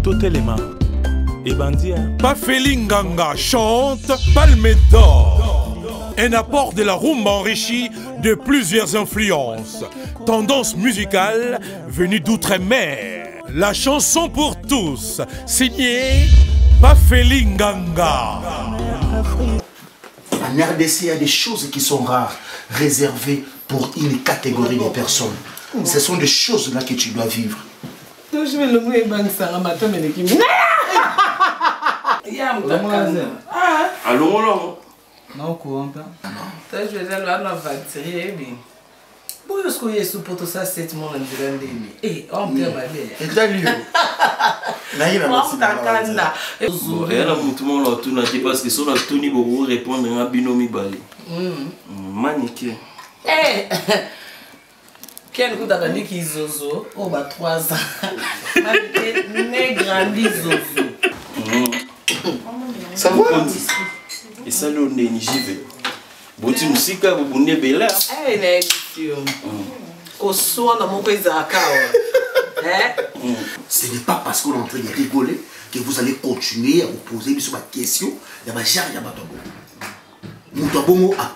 Totelema et Bandia. Pafelinganga chante Palme d'Or. Un apport de la rumba enrichi de plusieurs influences. Tendance musicale venue d'outre-mer. La chanson pour tous, signée Pafelinganga. En RDC, il y a des choses qui sont rares, réservées pour une catégorie de personnes. Ce sont des choses là que tu dois vivre. Je vais le mouiller bang ça à matin mais qui allons là. Non courant pas. Je vais aller là dans voiture mais pour ce que est pour tout ça c'est mon endurance et on peut aller. Et d'ailleurs là il va bon et là tout le monde tourne parce que sur la Tony beaucoup répondre à binomi balé. Manique. Eh quel coup d'abandon qui zozo oh bah 3 ans né grandi zozo ça va et ça le neni j'y vais bon tu musique vous bonne belle eh l'émission au soir dans mon pays ce n'est pas parce qu'on est en train de rigoler que vous allez continuer à vous poser sur ma question il y a ma jarre il y a ma tombe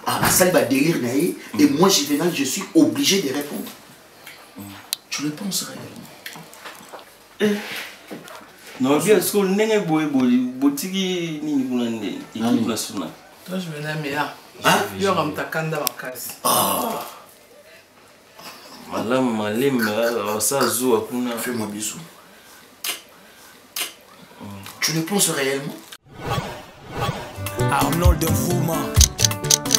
à salle va délire et moi je suis obligé de répondre. Tu le penses réellement? Non, bien sûr, n'est pas botigi ni bunande équipe nationale. Toi je venais mais là. Il y aura ta kanda wakasi. Ah. Malem ça zo akuna. Fais-moi bisou. Tu le penses réellement? Arnold Fuma.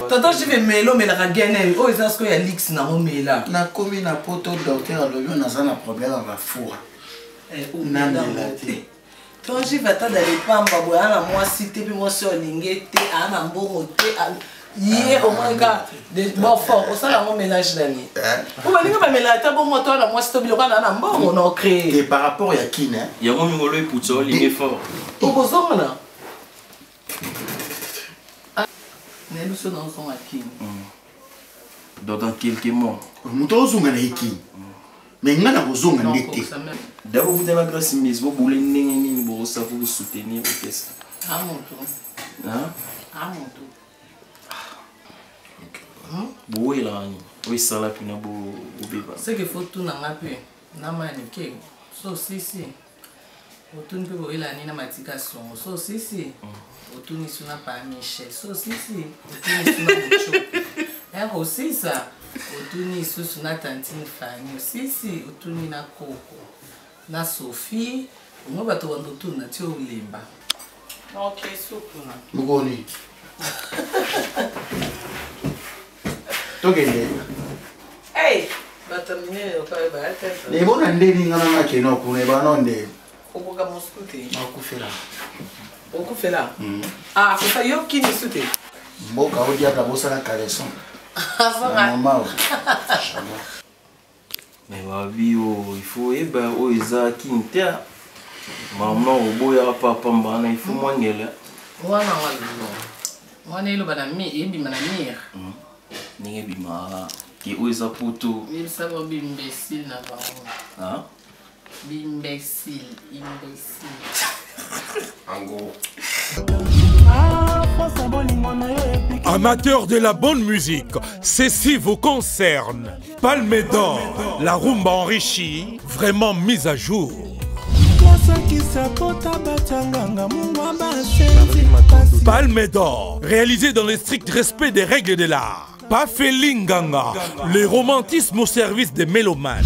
Tata je vais mélo mais la gagner. Oh est-ce qu'il y a lix na romela. Na komi na poto docteur alobi na za na problème avec four. Ou nana moté. Toi je vais t'aller pamba boya na moi cité puis moi sur lingete ana mbongo te hier au moins ka de bon fort au ça la mélange l'année. Ou va ninga ba mélange ta bon moto na moi stop le kana na mbongo on a créé. Et par rapport à qui né? Il y a un ngolo et puto lingé fort. Au bozonga na. Nous sommes dans son acquis. Dans quelques mois. Nous sommes dans l'équipe. Mais nous sommes dans l'équipe. D'abord, vous avez la grâce, mais vous voulez vous soutenir l'orchestre. À mon tour. À mon tour. Oui, là, oui, ça là, puis nous c'est qu'il faut tout dans la paix. N'a maniqué. So, si. Autour de vous, il a une matication. So, si. Autour de vous, pas Michel. So, si. Autour de vous, pas aussi ça. Autour de vous, na tantine Fanny. Si. Autour de vous, na Coco. Na Sophie. On va te rendre autour de tu Limba. Ok, soupe. Mugoni. Togende. Hey! Batamine, au cas où, les bons andéni ngana ke no kune ba non de. Okoka moskuté. Okufela. Okufela. Ah, faut ça yo qui ni souté. Mboka odia ka bosala caleçon. Maman. Mais ma vie, il faut et ben oh isa kintia. Maman au boya papa mbana il faut moi ngela. Wana wala. Wana ilo bana mi ebi mana mir. Ninge bima ki o isa poto. Il sabo bimbécile na ba. Hein? Imbécile. En gros. Amateurs de la bonne musique, ceci vous concerne. Palme d'Or, la rumba enrichie, vraiment mise à jour. Palme d'Or, réalisé dans le strict respect des règles de l'art. Pafelinganga, le romantisme au service des mélomanes.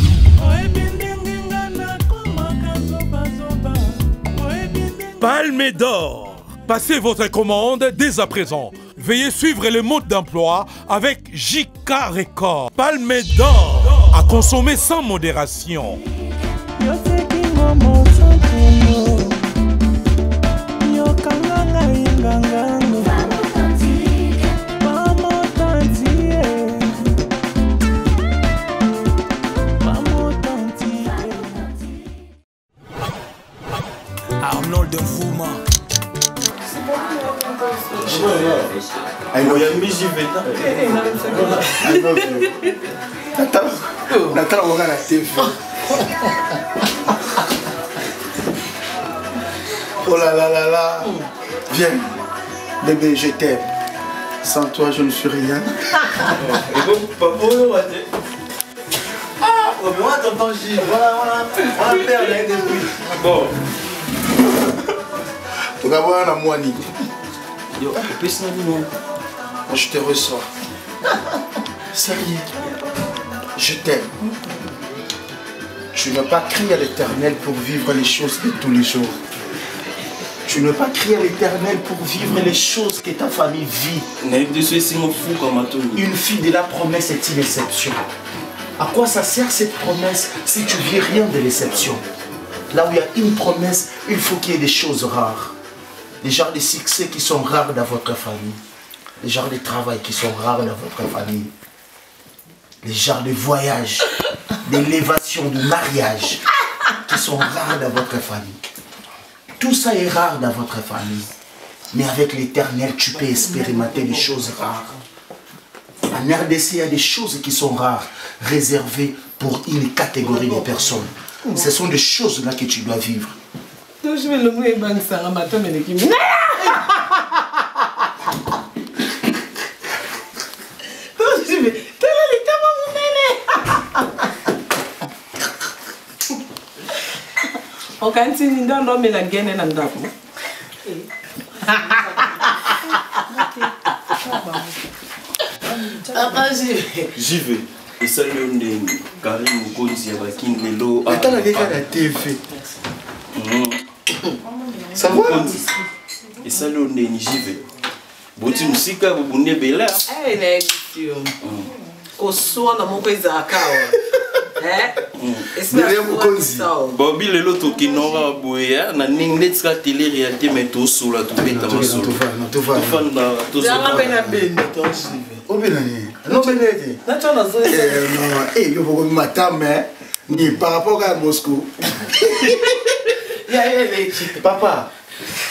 Palme d'Or, passez votre commande dès à présent. Veuillez suivre le mode d'emploi avec JK Record. Palme d'Or, à consommer sans modération. Arnold Fuma. I know you miss you better. I love you. Natala wanga na TV. Oh là là là là. Viens, bébé, je t'aime. Sans toi, je ne suis rien. Et bon, papa, on va dire. Ah, moi, tonton J, voilà, père depuis. Bon. Tu vas voir la moine. Yo, Je te reçois. Sérieux, je t'aime. Tu n'as pas crié à l'Éternel pour vivre les choses de tous les jours. Tu n'as pas crié à l'Éternel pour vivre les choses que ta famille vit. Une fille de la promesse est une exception. À quoi ça sert cette promesse si tu vis rien de l'exception? Là où il y a une promesse, il faut qu'il y ait des choses rares. Des genres de succès qui sont rares dans votre famille. Les genres de travail qui sont rares dans votre famille. Les genres de voyage, d'élévation, de mariage qui sont rares dans votre famille. Tout ça est rare dans votre famille. Mais avec l'Éternel, tu peux expérimenter des choses rares. En RDC, il y a des choses qui sont rares, réservées pour une catégorie de personnes. Ce sont des choses là que tu dois vivre. Je vais le mouiller bang ça matin mais l'équipe. O kantini ndo ndo mela gene na ndako. J'y vais. Et ça, le Karim Mokonzi Abakin Lelo. Attends, la TV. Ça va? Et ça, le j'y vais. Boti musika bubunye bela. Eh, négio. O sono moko izakawa. Bobby Lelo Tokinora Boya, na Ningletska télé réalité, mais tout sous la tout bête à ma soul. Tu vas. Non, mais par rapport à Moscou. Papa,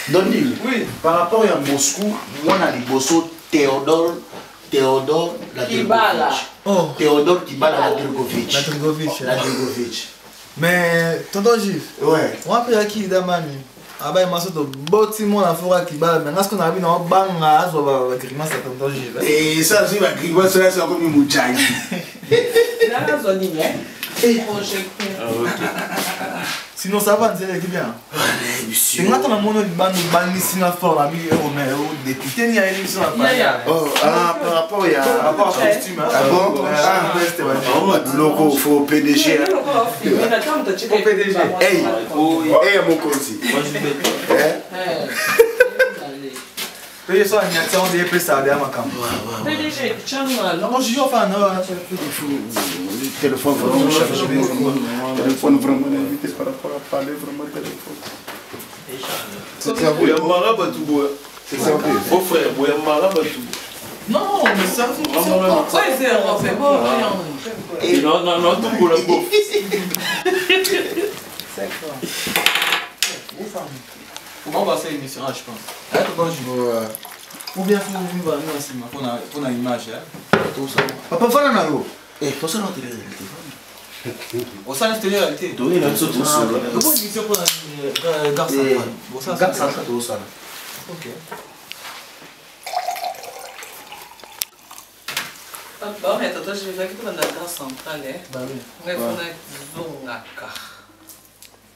Dondi, oui. Par rapport à Moscou, moi, on a les bossos Théodore Ladrigovic. Oh. Théodore Kibala Ladrigovic. Mais, tonton J, ouais. On a pris à qui Damani? Ah bah, il m'a dit que Botimo la forêt Kibala, mais est-ce qu'on a vu dans le bang à Azoba, la grimace à tonton J? Et ça, c'est la grimace, c'est comme une mouchaille. La zone, sinon ça va, c'est bien. C'est maintenant la monnaie de ban ici na fort la vie au député ni à l'élection là. Oh, par rapport à costume. Ah bon? Ah, logo faut PDG. Hey, mon côté. Payez ça une action de PSA de ma cam. PDG, channel. Non, je joue pas non. Le téléphone vraiment chargé. Téléphone vraiment invité par rapport à parler vraiment téléphone. C'est ça, vous avez marre à tout bois. C'est ça, vos frères, vous avez marre à tout. Non, mais ça Ouais, c'est un fait bon. Et non, tout pour la bouffe. C'est quoi? Comment passer l'émission, je pense. Ou bien faut vivre nous aussi, pour une image. Tout ça. Papa, voilà Nalo. Eh, faut ça notre réalité. On s'en est télé réalité. Oui, là, tout ça. Comment une émission pour la gare centrale? Gare centrale, tout ça. Ok. Bon, mais toi, je vais faire que tu vas dans la gare centrale. Bah oui. Mais il faut une zone à car.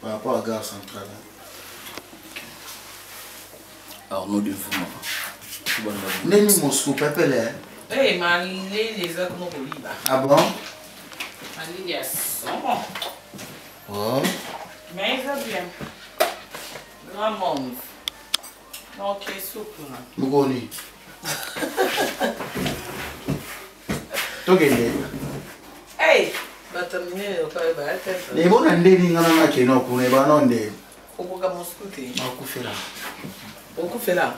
Par rapport à la gare centrale. Arnaud de Fouma. Neni Moscou, Pepe là. Eh, ma ligne, les autres n'ont pas. Ah bon? Ma ligne, elles sont bon. Oh. Mais ils ont bien. Grand monde. Donc, c'est souple. Mugoni. Togende. Hey! Batamine, le pas de tête. Les bons ndeni ngana ke no kune ba no nde. Au bout de Moscou, tu es. Akufela. Beaucoup fait là.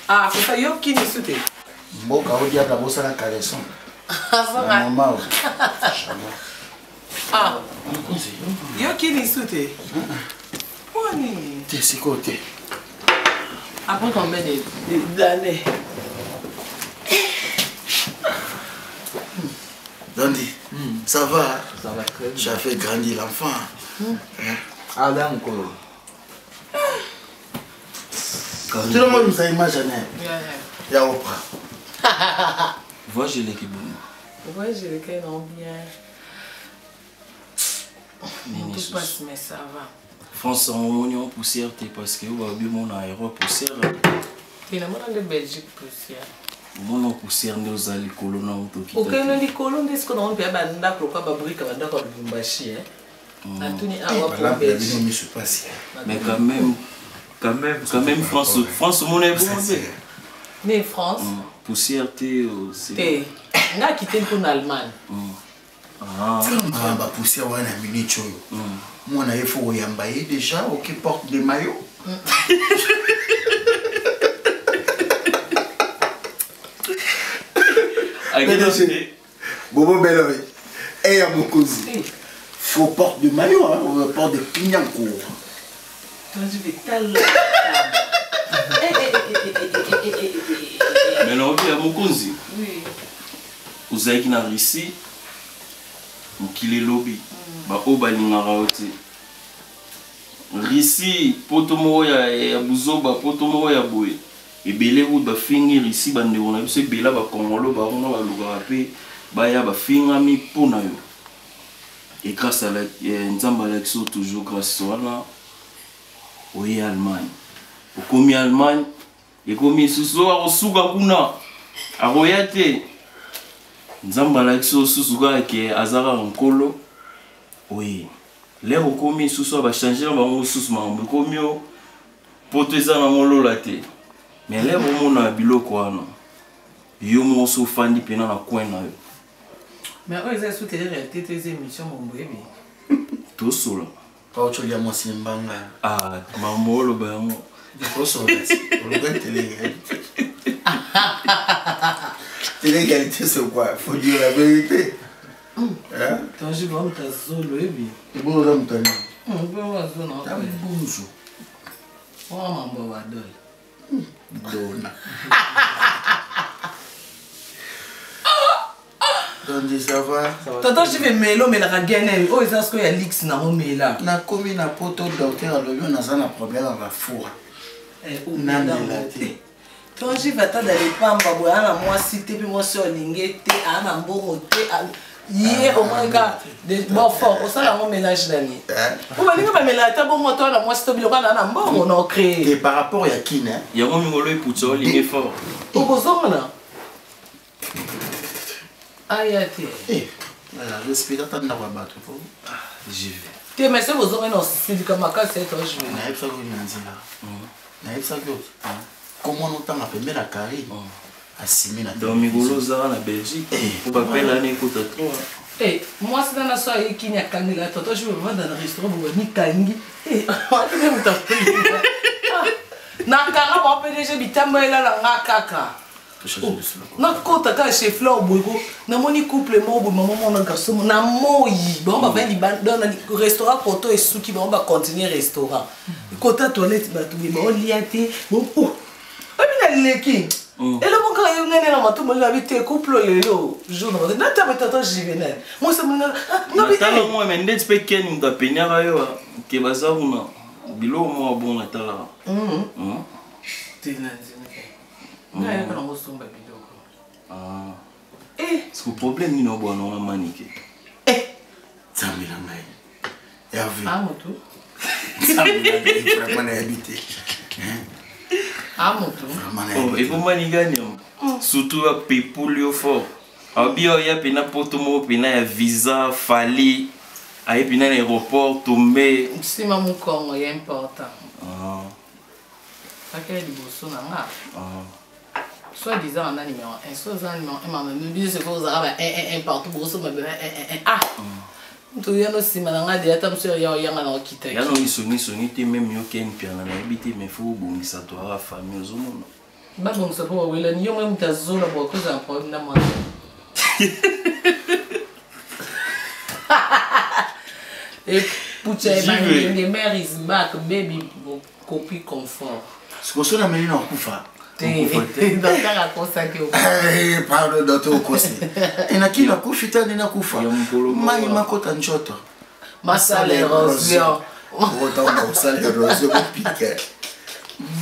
Ah, c'est ça, yo qui nous soutient. Mboka o diable bossa la caleçon. Ah, ça va. Maman. Ah. Yo qui nous soutient. T'es si côté. Après combien d'années? Dondi, ça va? Ça va très bien. Tu as fait grandir l'enfant. Adam Kolo. Tout le monde nous a imaginé. Il y a Oprah. Vois, j'ai l'équipe. Ouais, j'ai le cœur non bien. Tout passe, mais ça va. France, on est en poussière, parce que vous avez mon aéro poussière. Tu es de Belgique poussière. Mon poussière, nous allons colonner en tout cas. Ok, nous les colons, est-ce qu'on a un peu de fabrique à d'accord de Bumbashi. Mais quand même, France, mon est bon. Mais France. Poussière, t'es aussi. On a quitté pour l'Allemagne. Ah, bah poussière, on a un minute. Moi, on a faut y emballer déjà, ok, porte des maillots. Bobo Beloy, et à mon cousin. Faut porte de maillot, hein, on porte de pignancourt. Mais non, à mon cousin. Oui. Vous avez qui ici, qui est lobby. Bah, au balingara oti. Risi, potomo ya buzoba, potomo ya boy. Et belé ou ba finir ici, bande on a vu ce bela ba congolo, ba on a lugar pe, ba ya ba fingami pona yo. Et grâce à la nzamba l'exo toujours grâce à la oui Allemagne. Au commis Allemagne, et commis suso a osuga kuna, a royate. Nzamba l'exo susuga ke azara nkolo. Oui. Les commis suso va changer ba mo susu ma mo comio poteza na ngolo late. Mais les moments na biloko wana. Yo mo so fandi pena na coin na yo. Mais eux ils ont soutenu la réalité des émissions mon bébé. Tout solo. Pas autre chose moi simbanga. Ah, mamolo ba mo. Tout solo. On regarde télé. Télé-réalité c'est quoi? Faut dire la vérité. Hein? Quand je vois ta zone bébé. C'est bon là m'tani. Bon la zone. Ta bonzo. Oh mambo wa dol. Dona. Donc ça va. Tonton je vais mélo mais la gagner. Oh ça ce qu'il y a lix na mo mela. Na komi na poto docteur alobi on a na problème à la four. Nanda te. Tonton je vais attendre les pamba boya na moi cité puis moi sur lingete ana mbongo te. Hier au moins gars de bon fort au ça la mon ménage l'année. Ou ba ninga ba ménage ta bon moto na moi stop biloko na mbongo on a créé. Et par rapport à qui né? Ya mo ngolo iputso linge fort. Au bozonga na. Ayate. Eh, respire ta na battre. J'y vais. Tu mais c'est bozonga non c'est comme ka c'est toi je vais. Na epsa ko nzila. Na epsa ko. Comment on t'a appelé la carré? Dans Migolo Zara na Belgique, pour pas payer l'année coûte trop. Eh, moi c'est dans la soirée qui n'y a kangi là, toi je vais vendre dans le restaurant pour ni kangi. Eh, on va même t'appeler. Na kanga ba PDG bitamba ela la ngakaka. Na kota ka chef là au boygo, na moni couple mo bo maman mon garçon na moyi. Bon ba vend dans le restaurant koto et souki ba on va continuer restaurant. Kota toilette ba to ba liaté. Bon oh. Abi na leki. Et le bon quand il y a un matou, il habite couple le jour. Non, t'as pas tant juvénile. Moi c'est mon non mais t'as moi mais ndetse pe ken nga penyara yo ke bazaruna. Bilo mo bon na tala. T'es na nzine. Na ko somba biloko. Ah. C'est le problème ni no bo na manike. Zamila mai. Hervé. Ah moto. Zamila vraiment habité. Ah moto. Oh, et pour manigani surtout à Pepulio fort. Abio ya pena potomo pena ya visa fali. Aïe pena l'aéroport tombé. Si maman Congo est important. Ah. Ça qu'est du bosso na nga. Ah. Soit disant on a numéro 1, soit on a numéro 1, maman me dit c'est faut ça un partout bosso me ah. Tu y a no si malanga de atam sur ya na okita. Ya no misoni te même yo ken piana na habité mais faut bongisa toi famille zo mono. Ba bongisa po wela ni yo même ta zona bo cause un problème na moi. Et pucha the mère is back baby copie confort. Ce qu'on sonne amené na kufa. Docteur a consacré au pardon, docteur Kosi. Et na qui la kufa na kufa. Mai makota nchoto. Masala érosion. Autant masala érosion piquer.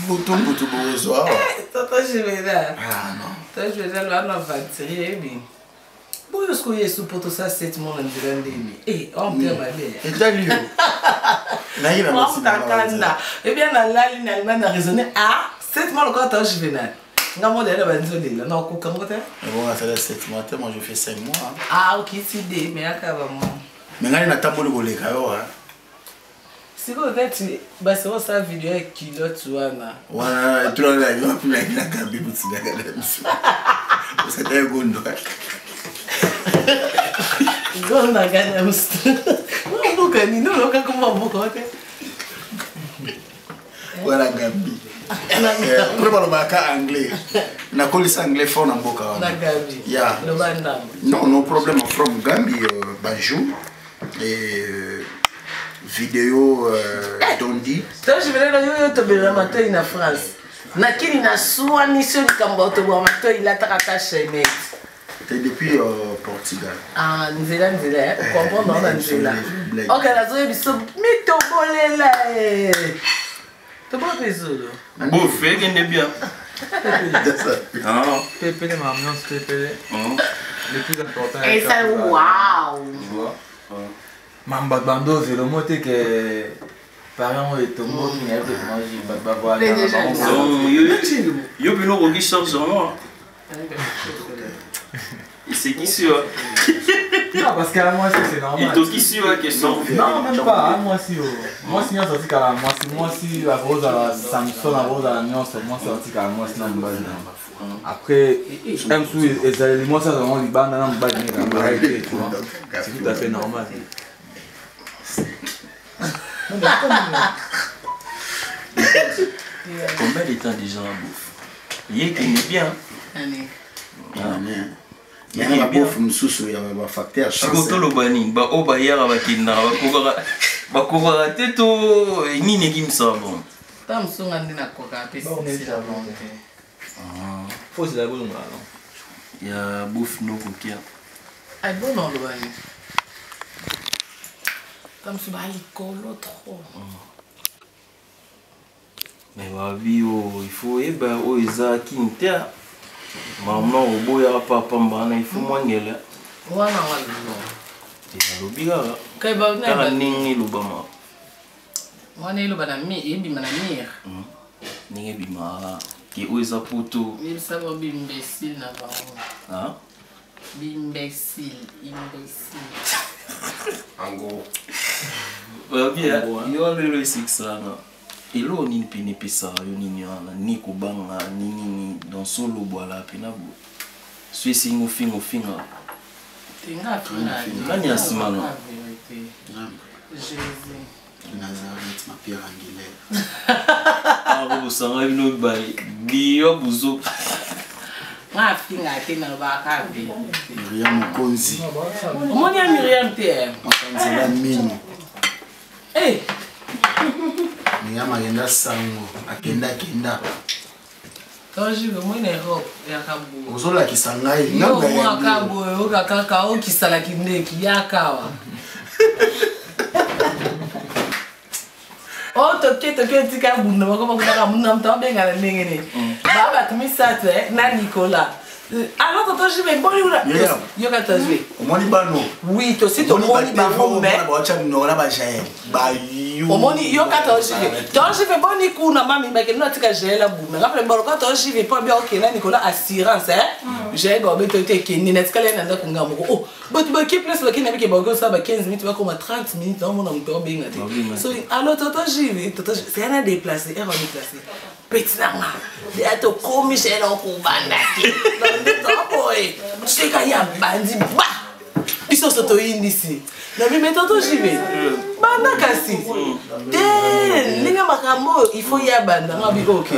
Bouton bozo. Toto Juvenal. Ah non. Toto Juvenal va na vatrie bi. Boyo sko yesu poto sa 7 mois ndilande mi. On te malé. Et dalio. Na ina Moi takanda. Et bien na lali na alma na raisonner 7 mois encore Toto Juvenal. Nga mo dela banzo dela na ko kamote. Bon, on a fait 7 mois, moi je fais 5 mois. OK, c'est des mais akaba mo. Mais ngani na tamboli koleka yo Siko deti basi wo sa video e kilote wana. Wana tu la yo pula ina kambi butsina kala msi. Usataya gondo. Gonda gana mstu. Mboka ni no loka kuma mboka wote. Wala gambi. Prema lo baka anglais. Na kolisa anglais fort na mboka wana. Na Gambi. Yeah. Lo banda. Non, no problem from Gambie Bajou et vidéo Dondi. Toi je venais yo to bela mato na France. Na kini na suani sur kamboto bo mato ila takata chenet. C'est depuis Portugal. Ah, nzela comprendre na nzela. OK, la zoe biso mitobolela to ba bezolo. Beau fait qu'il est bien. Ah. Pépé, ma ambiance pépé. Le plus important. Et ça, waouh! Mamba Bando, c'est le mot que parents et tout le monde qui n'avaient pas mangé. Yo, puis nous, on charge en moi. C'est qui sûr? Non, parce qu'à moi, c'est normal. Il qui sûr que sont. Non, même pas, à moi si. Moi, si, on dit qu'à moi, si la rose à Samson, la rose à la nuance, moi, c'est antique à moi, sinon, on va après, même si moi, ça, on dit, bah, non, bah, tu vois. C'est tout à fait normal. Combien de temps déjà en bouffe? Il est bien. Il y a un bouffe msusu ya facteur chance. Siko bani ba o ba yara ba kinna ba kokora teto nini kimsabo. Tam sunga ndina koka pesi la bonne. Faut se la bonne là. Il y a bouffe no kokia. Ai bon non lo bani. Tam su ba likolo trop. Mais ma vie il faut o eza kinta. Maman au boya papa mbana il faut mwangela. Wana walo. Lobiga. Kai ba na ba ningi lubama. Wana ilo bana mi ebi mana mir. Ningi bima ki o eza poto. Il sabo bi imbécile na ba. Ah? Bi imbécile. En gros. Bah bien, yo le 6 là. Elo nini pene pesa yo nini wana ni kubanga nini dans son lobo ala pena bo suis singo fingo finga tinga tuna nani asimano Jésus Nazareth ma pierre angulaire. Ah bo sanga bino bali biyo buzo nga finga tena ba ka be Miriam Konzi. omoni ya Miriam te Makanzela mini. eh Miriam agenda sango akenda. quand je veux moi na Europe ya kabu Ozola kisangai yo moi kabu yo kaka o kisala kineki yakawa oh toke tika bunda bakoma kutaka muna mtu benga ndengene baba tumisate na Nicolas alors tonton je vais bon yo ka tajwe omoni bano oui to si to moni ba bombe bacha nora ba jaye ba yu omoni yo ka je vais bon ni kuna mami ba kenno tika jela bume rappelle bon quand je vais pas bien OK na Nicolas assurance j'ai go beto te kenni na tika lena ndako ngamo oh but ba ki plus ba kina bike ba go ça ba 15 minutes ba comme 30 minutes on mona mto benga te so alors tonton c'est un déplacé et redéplacé petit nanga ya to komi c'est là ko banda ki boy c'est quand ya bandi ba biso soto indisi na mi metoto jive banda kasi te linga makambo il faut ya banda ngabi OK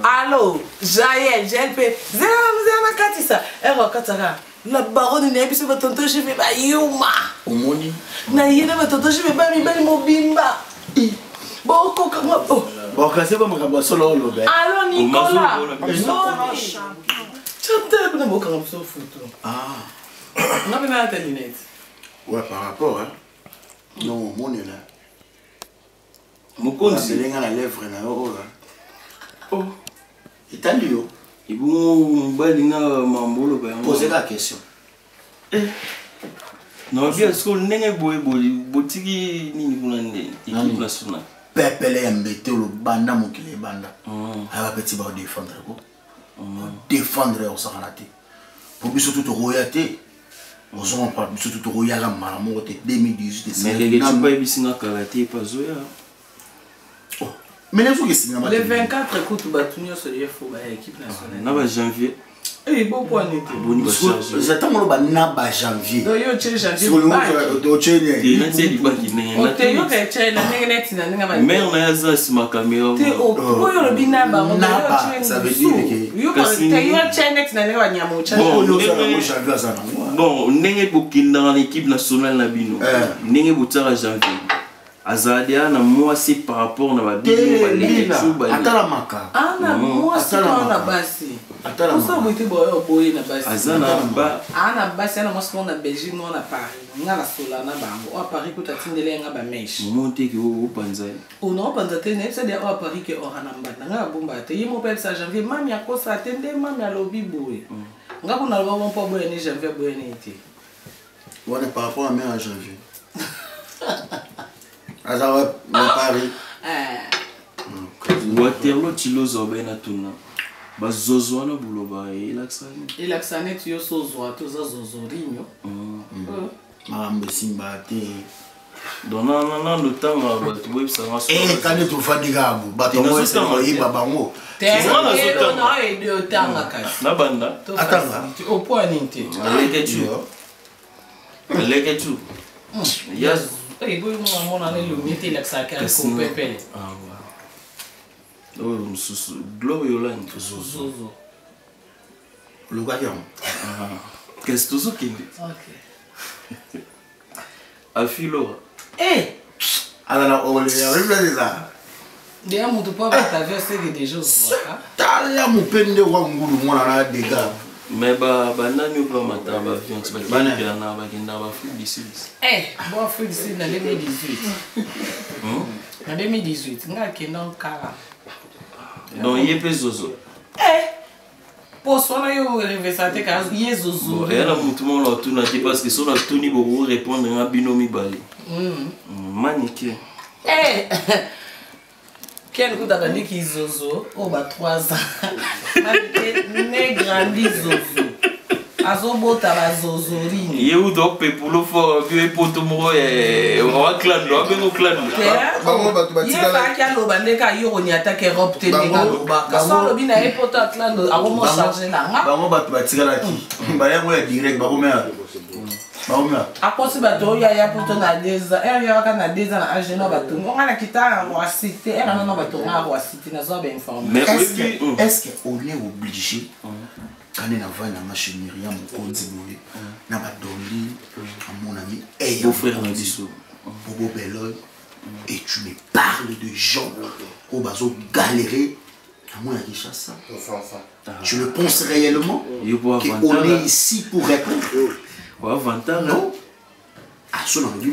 allo Jaël GLP zana katisa ero kataka la baronne ne biso tonto jive ba yuma omoni na yena tonto jive ba mi bali mobimba boko kama bon kasi ba makambo solo lobe allo Nicolas chante na boka ngapso photo on a la lunette. Ouais, par rapport, hein. Non, mon est là. Mokonzi. C'est l'un à la lèvre, là. Oh. Étendu. Et bon, balinga mambolo ba. Posez la question. Non, bien sûr, n'est botiki ni bunande équipe nationale. Pepele mbete le banda mokile banda. Aba petit ba défendre ko. Défendre au saranate. Pour biso tout royauté. Aux on parle biso tout royal la malamo 2018. Mais les gens pas bisinga karaté pas zoya. Mais les gens qui signent les 24 écoute batunyo sur l'équipe nationale. Na ba janvier. Eh bon point net. J'attends mon na ba janvier. Do yo che janvier. Do che ni. Ti na ti di ba ki ne. O te yo ke che na net na nga ba. Mère na yaza si ma caméra. Te o ko yo bi na ba. Na ba ça veut dire que yo ko te yo che net na nga ba nyamo cha. Bon, nenge bokinda en équipe nationale na bino. Nenge botara janvier. Azadia na moi c'est par rapport na ba bino ba les chuba. Atala maka. Ana moi c'est na basi. Atala maka. Ça boite boye na basi. Azana ba. Ana basi ana moi c'est na Belgique non na Paris. Nga la sola na bango. O Paris ko tatindele nga ba mesh. Monte ki o panza. O no panza te ne c'est de o Paris ke o hana mbata. Nga bomba te yimo pe sa janvier mami akosa atende mami alobi boye. Nga kuna lo bon po boye ni janvier boye ni été. On est par rapport à mai en janvier. Azara Paris. Waterloo tilozo bena tuna. Ba zozo na buloba ilaksane. Ilaksane tu yo sozo to za zozo rinyo. Mambe simba te. Dona na le temps ba tu boy ça va. Quand tu fadiga bu, ba to mo se ko iba bango. Te na e de tanga ka. Na banda. Atanga. Au point ninte. Leke tu. Yes. Eh boy mo na le miti laksaka ko pepe. Ah ouais. Oh, Glorioland. Zozo. Le gagnant. Qu'est-ce que tu as? Ok. Afilo. Eh! Alors, on est arrivé là. D'ailleurs, mon papa t'a vu c'est des choses. T'as là mon peine de voir mon goût, moi là des gars. Mais bah nani pas matin bah viens tu vas bien na ba kenda ba foot d'ici. Eh, bon foot d'ici dans 2018. En 2018, nga kenda kala. Non, il est pas zozo. Pour ça, il y a un zozo. Et là, tout le monde a tourné parce que si on a tourné pour répondre à binomi balé. Manique. Quel coup t'as dit qu'il zozo? Oh, bah 3 ans. Ne grandi zozo. Azobo taba zozorini. Il y a où donc pour le fort, puis pour tout le monde, on va clan, on va bien clan. Il y a pas qu'à l'obandeka, il y a une attaque Europe, t'es né à l'obaka. Quand l'obina est pour ta clan, à comment charger là? Bango batu batikala ki. Baya mo ya direct bango me. Bango me. A quoi c'est bateau il y a pour ton adesa. Il y a quand adesa na ageno bateau. On a kita en cité, elle en a bateau na en cité na zo bien informé. Mais est-ce qu'on est obligé quand on a vu la machinerie mon continue na ba doli à mon ami et mon frère na biso. Bobo Beloy et tu me parles de gens au bazo galérer à mon richesse. Tu le penses réellement qu'on est ici pour répondre? Non. À ce moment-là,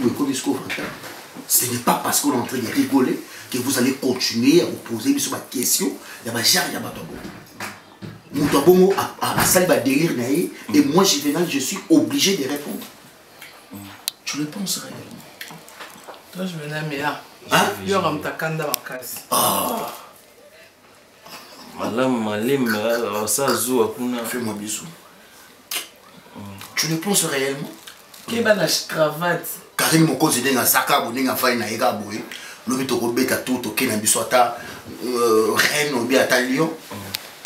ce n'est pas parce qu'on est en train de rigoler que vous allez continuer à vous poser sur ma question. Il y a ma chère, il y a ma tombe. Mon tombeau a sali ba délire naïe et moi je suis obligé de répondre. Tu le penses réellement? Toi je venais mais là. Hein? Il y aura un takanda bakasi. Ah. Malam ça zo akuna. Fais-moi bisou. Tu le penses réellement? Keba na cravate. Karim moko zidenga saka boninga fai na eka boy. Lobi to kobeta tout to kena biso ata reine obi ata lion.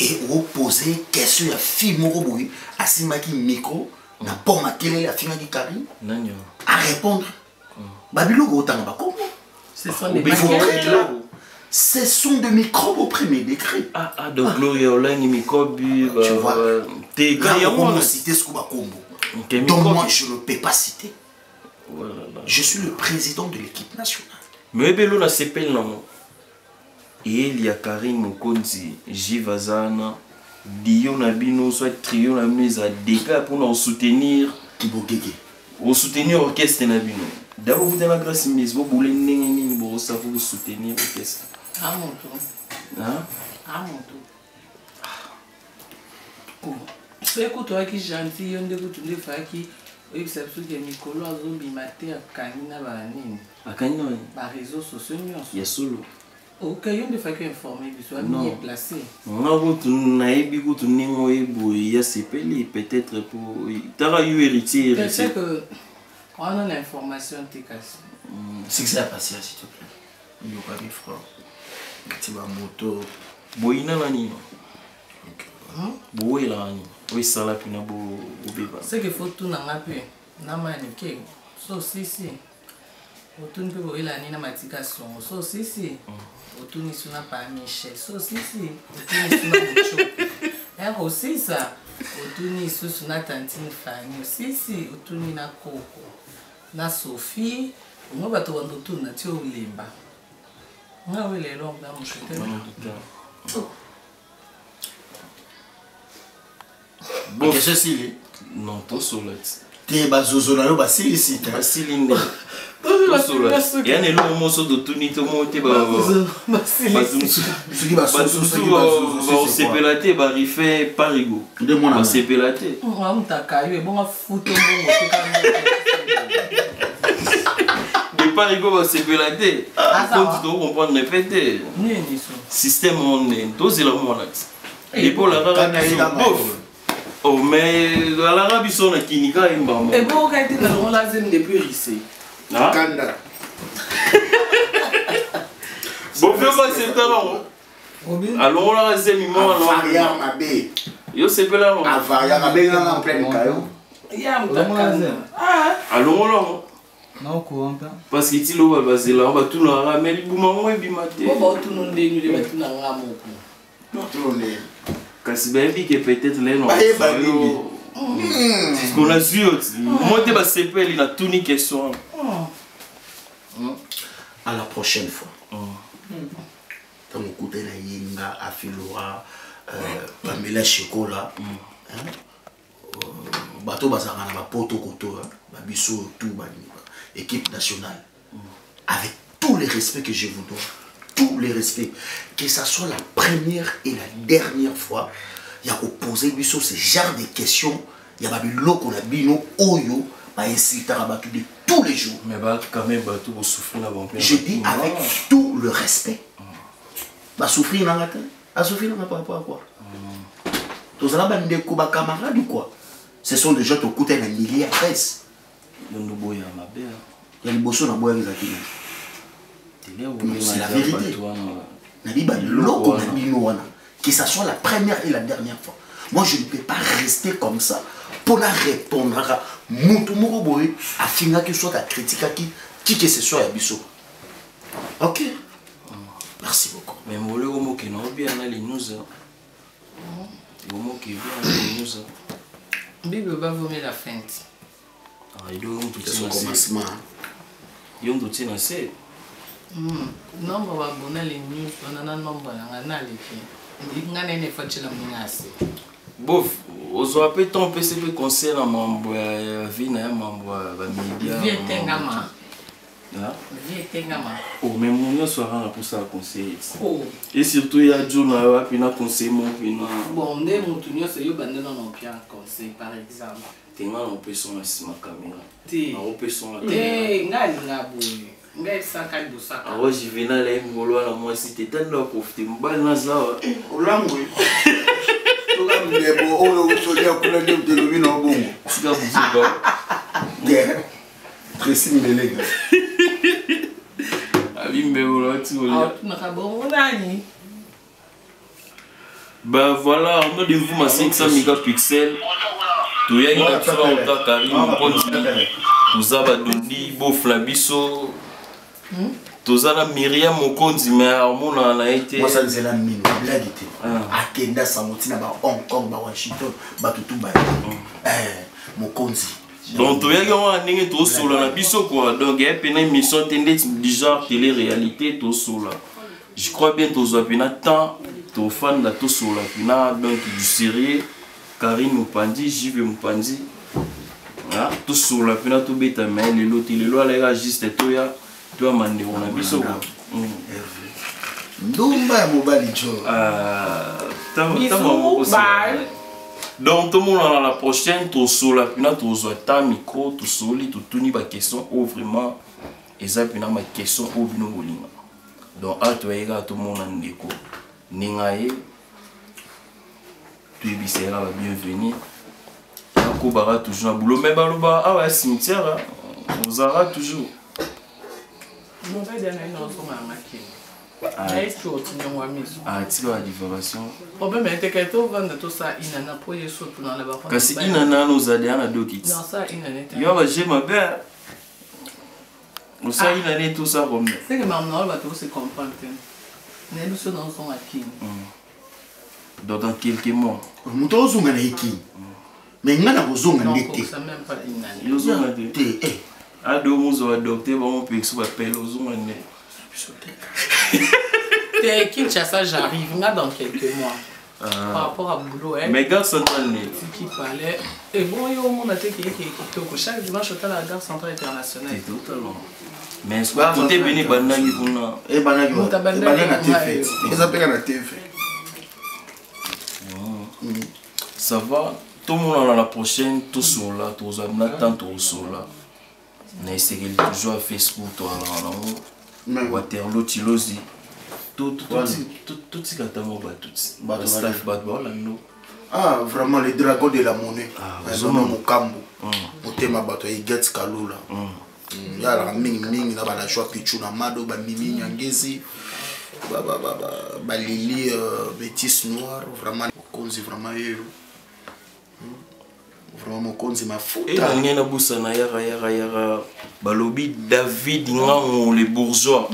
Et vous posez question à fille moko boy asimaki micro na poma kelele a finga di Karim. Nanyo. À répondre. Babilo go tanga ba comment? Ce sont des microbes. Ce sont des microbes au premier degré. Ah donc Glorioland microbe. Tu vois. T'es quand il y a comment citer ce qu'on combo. Donc moi je ne peux pas citer. Voilà. Je suis le président de l'équipe nationale. Mais Bello na s'appelle non. Il y a Karim Mokonzi, Jivazana, Dio Nabino, soit trio na mise à dégâts pour nous soutenir. Kibogege. Pour soutenir l'orchestre Nabino. D'abord vous avez la grâce mise, vous voulez n'engagner pour soutenir l'orchestre. Ah mon tour. Hein? Ah, mon tout. So écoute, toi qui gentil, on écoute les fois qui, oui, c'est sûr que Mikolo a zombie maté à Kanina Banine. À Kanina, par réseaux sociaux. il y a solo. Ok, il y a des fois qui informé, puis soit mieux placé. On a peut-être pour. Tu as eu héritier. Je sais que on a l'information, t'es cassé. C'est que c'est la patience, s'il te plaît. Il n'y a pas de frère. Tu vas moto. Boina la nino. Boé la nino. Oui, ça la pina bo bébé. C'est qu'il faut tout n'en peu. N'a maniqué. So si. Autour de peu la nina matication. So si. Autour ni suna pas Michel. So si. Autour ni suna Mucho. Et aussi ça. Autour ni suna tantine Fanny. Si. Autour ni na Coco. Na Sophie. On va te rendre tout na tio limba. On a eu les longues dans mon chute. Bon, c'est ceci. Non, tout solo. Tu es bazozolano, basili ici. Basili. Il y a des longs morceaux de tout ni tout le monde. Basili. Basili. Barifé, Parigo. Basili. On t'a caillé, bon, foutu. De Parigo, Basili. Quand tu dois comprendre, répéter. Système monnaie. Tous les monde. Et pour la oh, mais à l'Arabie Saoudite, qui n'y a pas de. Et bon, quand tu es dans la zone depuis ici. Kanda. Bon, fais pas cette talent. Alors, on a zémi moi. Avaria Mabé. Yo, c'est pas là. Avaria Mabé, on a en plein caillou. Alors, on non, courant pas. parce que tu l'as basé là, on va tout le mais il boum en bimate. Bon, tout le monde est venu, tout le monde Non, tout le monde est. Kasi baby que peut-être les noms. Ce qu'on a vu, moi tu vas séparer il a tout ni question. À la prochaine fois. Dans mon côté la Yinga, Afilora, Pamela Chikola, bateau bazarana ba poto koto, babiso tout équipe nationale. Avec tous les respects que je vous donne. Tous les respects, que ce soit la première et la dernière fois, il y a opposé sur ce genre de questions, il y a des gens qui ont bino oyo, insulter de tous les jours. Mais quand même, tout va souffrir avant. Je dis avec tout le respect. Va souffrir dans la tête. Va souffrir par rapport à quoi? Tous les des camarades ou quoi? Ce sont des gens qui ont coûté un millier à 13. Il y a des bossons dans bois exactement. C'est la vérité. Que ce soit la première et la dernière fois. Moi, je ne peux pas rester comme ça pour la répondre à Moutoumoro Boy, à finir que soit à critiquer qui que ce soit à Bissot. Ok. Merci beaucoup. Mais moi, le mot qui n'a bien les news. Le mot qui vient les news. Bible va vomir la feinte. Ah, il doit son commencement. Il doit tout nasser. Nombre wa bona les news, on a un nombre à bof, aux appels ton PCP conseil à membre vie na membre média. Oh, mais mon soir pour ça conseil. Et surtout il y a John puis na conseil mon puis na. Bon, ndé mon tunio c'est yo bande non bien conseil par exemple. Tenga on peut son ma caméra. On peut son. Ngali na boy. Ngai saka bosa. Ah ouais, je viens là ngolo la moi si t'es tellement profiter mbal na za. Olangwe. Toka mdebo oyo usolia kula ndio mtelobi na bongo. Sika buzuba. Yeah. Tracy Mbelega. Abimbe ola tu ola. Na kabongo nani? Ben voilà, on a de vous ma 500 mégapixels. Tu y a une action en Karim Ponti. Nous avons donné beau flabiso. Tozana Myriam Mokonzi mais on a été moi ça c'est la mine blague était akenda samotina ba Hong Kong ba Washington ba tout ba Mokonzi donc tu y a un ninge to solo na biso quoi donc il y a une émission tendance du genre télé-réalité to solo je crois bien to zo pina temps to fan da to solo pina donc du sérieux Karine Mupandi Jive Mupandi to solo pina to beta mais le lot ala juste to ya tu as mandé on a biso ndumba ya mobali jo. Donc tout le monde à la prochaine, tout seul, puis là tout autant micro, tout seul, tout tuni ba question ou vraiment exact puis là ma question ou bino bolinga. Donc à toi ega tout le monde en déco. Ningaye tu es bisera la bienvenue. Ko bara toujours na boulot mais baloba ah ouais cimetière vous aura toujours. Mon père dernier non so mamaki. Ah, tu as la diffamation. Problème est que tu vas tout ça, il n'en a pas eu surtout dans la barre. Parce qu'il n'en a nous a dit à deux kits. Non, ça, il n'en est pas. Yo, j'ai ma belle. Nous ça, il en est tout ça comme. C'est que maman va tout se comprendre. Mais nous sommes dans son acquis. Dans quelques mois. Nous sommes dans l'équipe. Mais nous sommes dans l'équipe. Ça même pas une année. Nous sommes dans l'équipe. À deux mois, on va adopter, on peut s'appeler aux hommes. T'es Kinshasa, j'arrive là dans quelques mois. Par rapport à boulot, mais gare centrale qui parlait. Et bon, il y a au monde qui chaque dimanche à la gare centrale internationale. Totalement. Mais ce que côté béni banagi kuna. Et banagi na TV. Ils appellent na TV. Ça va. Tout le monde à la prochaine, tout sur là, tout ça, maintenant tout sur là. On essaie toujours à Facebook, toi là, Waterloo, Chilosi. Tout ce qui est à moi, tout staff, ah, vraiment les dragons de la monnaie. Vraiment mon cambo. Mon thème à battre, il get Kalula. Il y a la ming na la choix pichu na mado, ba mimi nyangezi, ba lili bétis noir, vraiment konzi vraiment héros. Vraiment konzi ma faute. Et dans l'année na busana yara balobi David Ngango les bourgeois.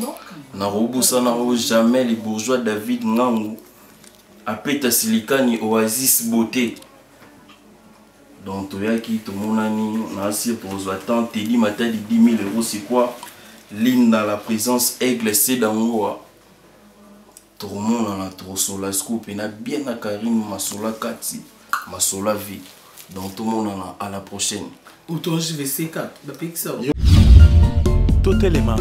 Na robusana jamais les bourgeois David Ngango. Apeta silikani oasis beauté. Donc tu vois qui tout le monde a mis on a assez pour attendre Teddy matin de 10 000 €, c'est quoi l'hymne dans la présence aigle c'est dans moi. Tout le monde a trop sur la scoop et na bien à Karine Masola Kati Masola vie. Donc tout le monde a à la prochaine. Ou toi je vais C4 ba pixel. Totelema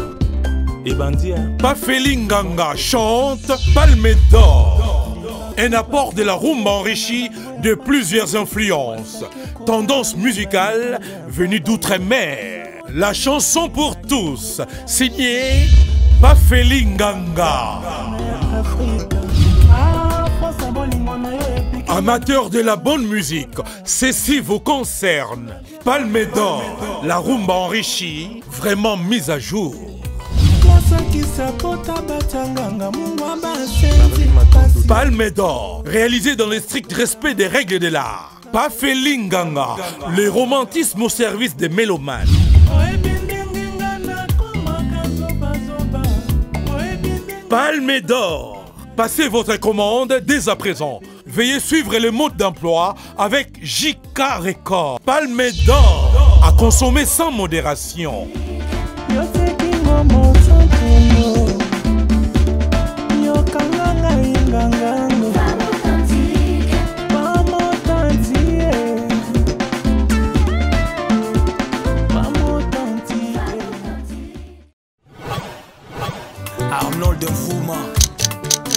et Bandia. Pafelinganga chante Palme d'or. Un apport de la rumba enrichi de plusieurs influences. Tendance musicale venue d'outre-mer. La chanson pour tous, signée Pafelinganga. Amateurs de la bonne musique, ceci vous concerne. Palme d'or, la rumba enrichie, vraiment mise à jour. Palme d'or, réalisé dans le strict respect des règles de l'art. Pafelinganga, le romantisme au service des mélomanes. Palme d'or, passez votre commande dès à présent. Veuillez suivre le mode d'emploi avec JK Record. Palme d'or, à consommer sans modération.